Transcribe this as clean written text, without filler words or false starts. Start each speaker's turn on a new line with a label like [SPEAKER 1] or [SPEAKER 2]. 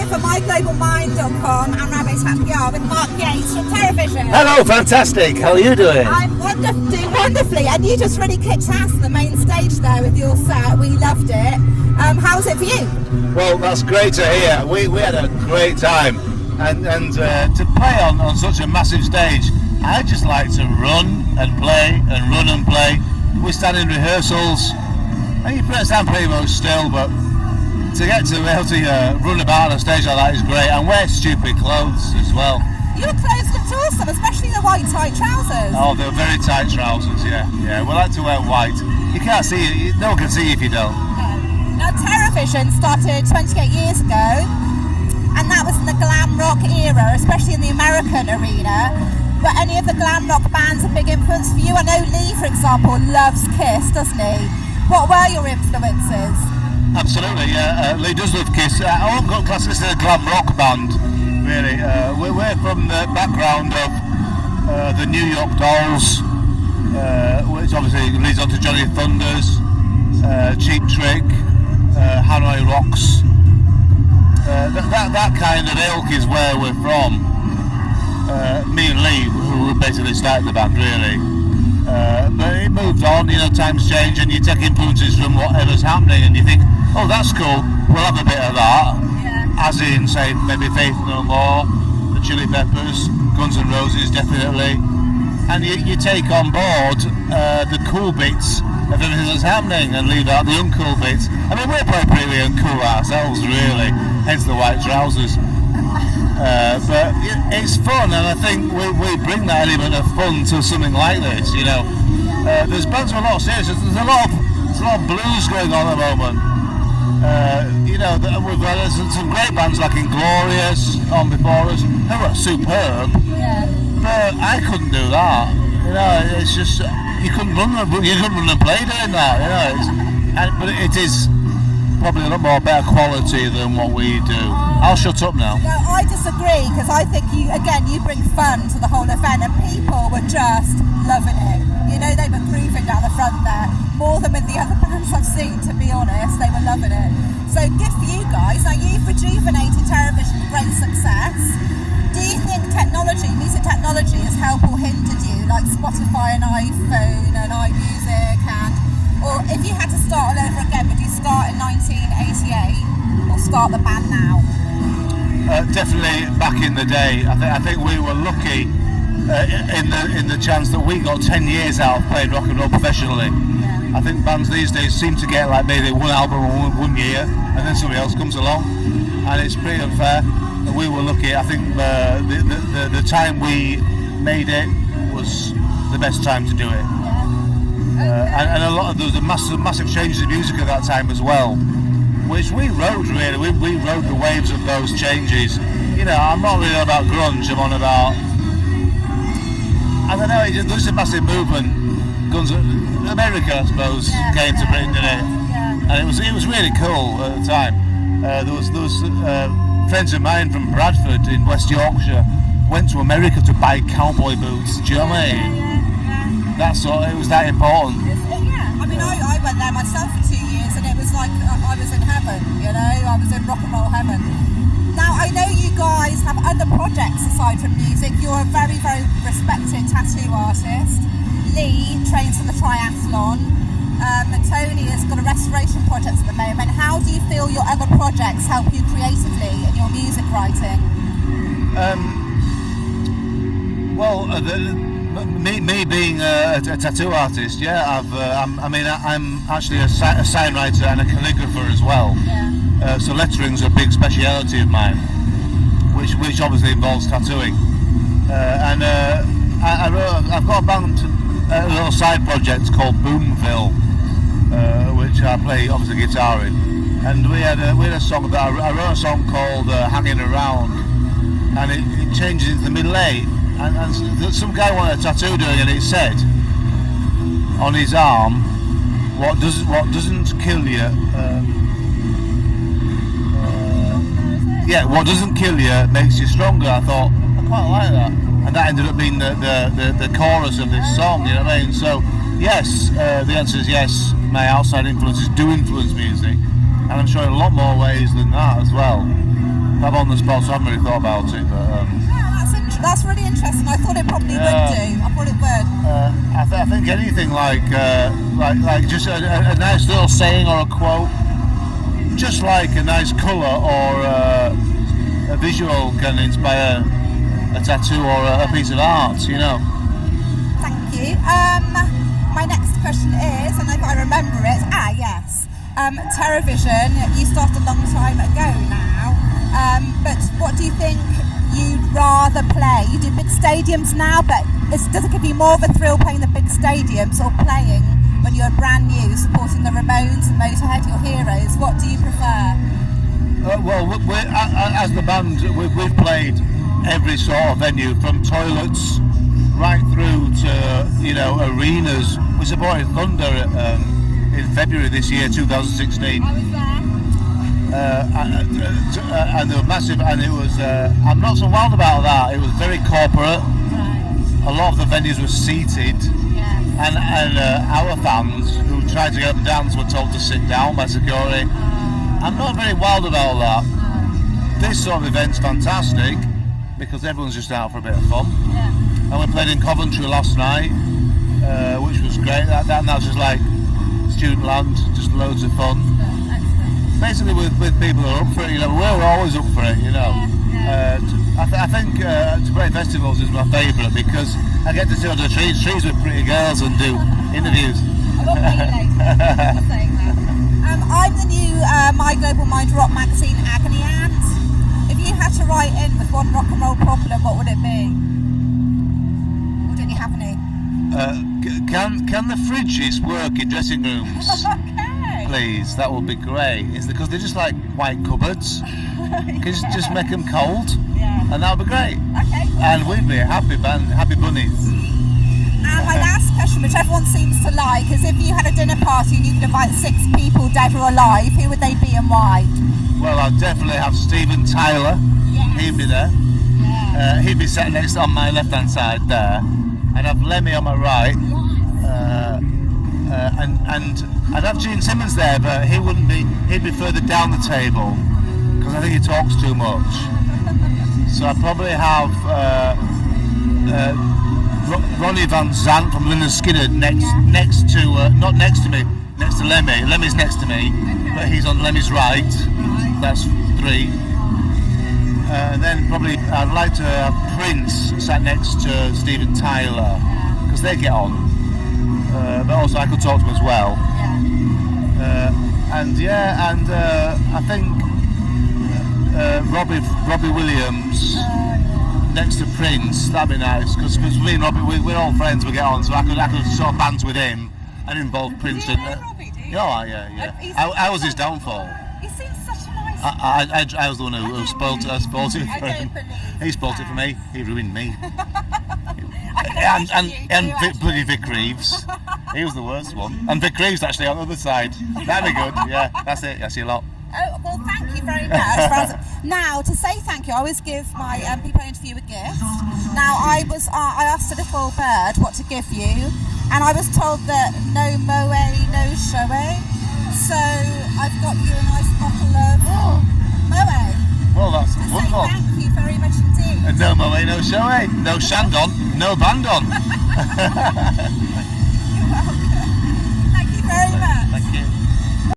[SPEAKER 1] here for myglobalmind.com and Rabbit with Mark Yates from Terrorvision.
[SPEAKER 2] Hello, fantastic. How are you doing?
[SPEAKER 1] I'm doing wonderfully, and you just really kicked ass on the main stage there with your set. We loved it. How was it for you?
[SPEAKER 2] Well, that's great to hear. We had a great time, and to play on such a massive stage, I just like to run and play and run and play. We stand in rehearsals, and you stand pretty much still, but to get to be able to run about on a stage like that is great, and wear stupid clothes as well.
[SPEAKER 1] Your clothes looked awesome, especially the white tight trousers.
[SPEAKER 2] Oh, they're very tight trousers, yeah. We like to wear white. You can't see it, no one can see you if you don't.
[SPEAKER 1] Now, Terrorvision started 28 years ago, and that was in the glam rock era, especially in the American arena. Were any of the glam rock bands a big influence for you? I know Leigh, for example, loves Kiss, doesn't he? What were your influences?
[SPEAKER 2] Absolutely, yeah. Leigh does love Kiss. I won't class this as a glam rock band, really. We're from the background of the New York Dolls, which obviously leads on to Johnny Thunders, Cheap Trick, Hanoi Rocks. That kind of ilk is where we're from. Me and Leigh, who basically started the band, really. But it moved on, times change, and you take influences from whatever's happening, and you think, oh, that's cool, we'll have a bit of that.
[SPEAKER 1] Yeah.
[SPEAKER 2] As in, say, maybe Faith No More, the Chili Peppers, Guns N' Roses, definitely. And you take on board the cool bits of everything that's happening and leave out the uncool bits. I mean, we're pretty uncool ourselves, really, hence the white trousers. But it's fun, and I think we bring that element of fun to something like this. There's bands with a lot of seriousness. There's a lot of blues going on at the moment. We've got some great bands like Inglorious on before us, who are superb.
[SPEAKER 1] Yeah.
[SPEAKER 2] But I couldn't do that. It's just you couldn't run and play doing that. But it is probably a lot more better quality than what we do. I'll shut up now.
[SPEAKER 1] No, I disagree, because I think you bring fun to the whole event, and people were just loving it. They were grooving down the front there, more than with the other bands I've seen, to be honest. They were loving it. So good for you guys. Now, you've rejuvenated Terrorvision with great success. Do you think music technology has helped or hindered you, like Spotify and iPhone and iMusic, or if you had to start all over again, would you start in 1988 or start the band now?
[SPEAKER 2] Definitely back in the day. I think we were lucky in the chance that we got 10 years out of playing rock and roll professionally.
[SPEAKER 1] Yeah.
[SPEAKER 2] I think bands these days seem to get like maybe one album or one year, and then somebody else comes along, and it's pretty unfair. We were lucky. I think the time we made it was the best time to do it.
[SPEAKER 1] Yeah.
[SPEAKER 2] And a lot of there was massive changes in music at that time as well, which we rode really. We rode the waves of those changes. I'm not really about grunge. I'm on about, I don't know. There's a massive movement. America, I suppose, came to Britain, didn't it?
[SPEAKER 1] Yeah.
[SPEAKER 2] And it was really cool at the time. There was friends of mine from Bradford in West Yorkshire went to America to buy cowboy boots. Do you know what I mean?
[SPEAKER 1] Yeah.
[SPEAKER 2] It was that important.
[SPEAKER 1] Yeah. I mean, I went there myself for 2 years, and it was like I was in heaven. I was in rock and roll heaven. Now, I know you guys have other projects aside from music. You're a very, very respected tattoo artist. Leigh trains for the triathlon. Tony has got a restoration project at the moment. How do you feel your other projects help you creatively in your music writing?
[SPEAKER 2] Me being a tattoo artist, I'm actually a sign writer and a calligrapher as well.
[SPEAKER 1] Yeah.
[SPEAKER 2] So lettering's a big speciality of mine, which obviously involves tattooing. I've got a little side project called Boomville, which I play obviously guitar in. And we had a song that I wrote a song called Hanging Around, and it changes into the middle eight. And some guy wanted a tattoo doing, and it said on his arm, what doesn't kill you. What doesn't kill you makes you stronger. I thought I quite like that, and that ended up being the chorus of this song. You know what I mean? So yes, the answer is yes. My outside influences do influence music, and I'm sure in a lot more ways than that as well. I'm on the spot, so I haven't really thought about it. But
[SPEAKER 1] that's really interesting. I thought it probably would do. I thought it would.
[SPEAKER 2] I think anything like just a nice little saying or a quote, just like a nice colour or a visual can inspire a tattoo or a piece of art, you know.
[SPEAKER 1] Thank you. My next question is, and if I remember it, yes, Terrorvision. You started a long time ago now, but what do you think you'd rather play? You do big stadiums now, but does it give you more of a thrill playing the big stadiums or playing when you're brand new, supporting the Ramones and Motorhead, your heroes? What do you prefer?
[SPEAKER 2] As the band, we've played every sort of venue, from toilets right through to, you know, arenas. We supported Thunder in February this year, 2016.
[SPEAKER 1] I was there.
[SPEAKER 2] And they were massive, and it was, I'm not so wild about that. It was very corporate.
[SPEAKER 1] Right.
[SPEAKER 2] A lot of the venues were seated.
[SPEAKER 1] Yeah.
[SPEAKER 2] And our fans who tried to get up and dance were told to sit down by security. I'm not very wild about that. This sort of event's fantastic because everyone's just out for a bit of fun.
[SPEAKER 1] Yeah.
[SPEAKER 2] And we played in Coventry last night, which was great. That's just like student land, just loads of fun. Basically with people who are up for it, you know, we're always up for it, you know.
[SPEAKER 1] Yeah.
[SPEAKER 2] I think to play festivals is my favourite because I get to sit under trees with pretty girls and do interviews.
[SPEAKER 1] I will pay you later for saying that. I'm the new My Global Mind rock magazine Agony Aunt. If you had to write in with one rock and roll problem, what would it be? Or don't you have any?
[SPEAKER 2] Can the fridges work in dressing rooms?
[SPEAKER 1] Okay.
[SPEAKER 2] Please, that would be great. It's because they're just like white cupboards. Can you just make them cold?
[SPEAKER 1] Yeah.
[SPEAKER 2] And that would be great.
[SPEAKER 1] Okay.
[SPEAKER 2] And we'd be a happy band, happy bunnies.
[SPEAKER 1] And my last question, which everyone seems to like, is if you had a dinner party and you could invite 6 people, dead or alive, who would they be and why?
[SPEAKER 2] Well, I'd definitely have Steven Tyler.
[SPEAKER 1] Yes.
[SPEAKER 2] He'd be there.
[SPEAKER 1] Yeah.
[SPEAKER 2] He'd be sat next on my left-hand side there. I'd have Lemmy on my right. And I'd have Gene Simmons there, but he wouldn't be. He'd be further down the table because I think he talks too much. So I'd probably have Ronnie Van Zant from Lynyrd Skynyrd next to not next to me, next to Lemmy. Lemmy's next to me, but he's on Lemmy's right. That's 3. And then probably I'd like to have Prince sat next to Steven Tyler because they get on. But also I could talk to him as well. I think Robbie Williams next to Prince, that'd be nice because me and Robbie, we're all friends, we get on, so I could sort of banter with him and involve Prince.
[SPEAKER 1] Do you know Robbie, do you?
[SPEAKER 2] Oh, yeah. I was his downfall.
[SPEAKER 1] He seems such a nice
[SPEAKER 2] I was the one who spoilt it for him. He spoilt it for me. He ruined me. and bloody Vic Reeves. He was the worst one. And Vic Reeves actually on the other side. That'd be good. Yeah, that's it. That's you a lot.
[SPEAKER 1] Oh, well, thank you very much. Now, to say thank you, I always give my people I interview a gift. Now, I asked a little bird what to give you, and I was told that no moe, no showy. So I've got you a nice bottle of moe.
[SPEAKER 2] Well, that's
[SPEAKER 1] to
[SPEAKER 2] wonderful.
[SPEAKER 1] say thank you very much indeed.
[SPEAKER 2] No moe, no showy, no shandon, no bandon.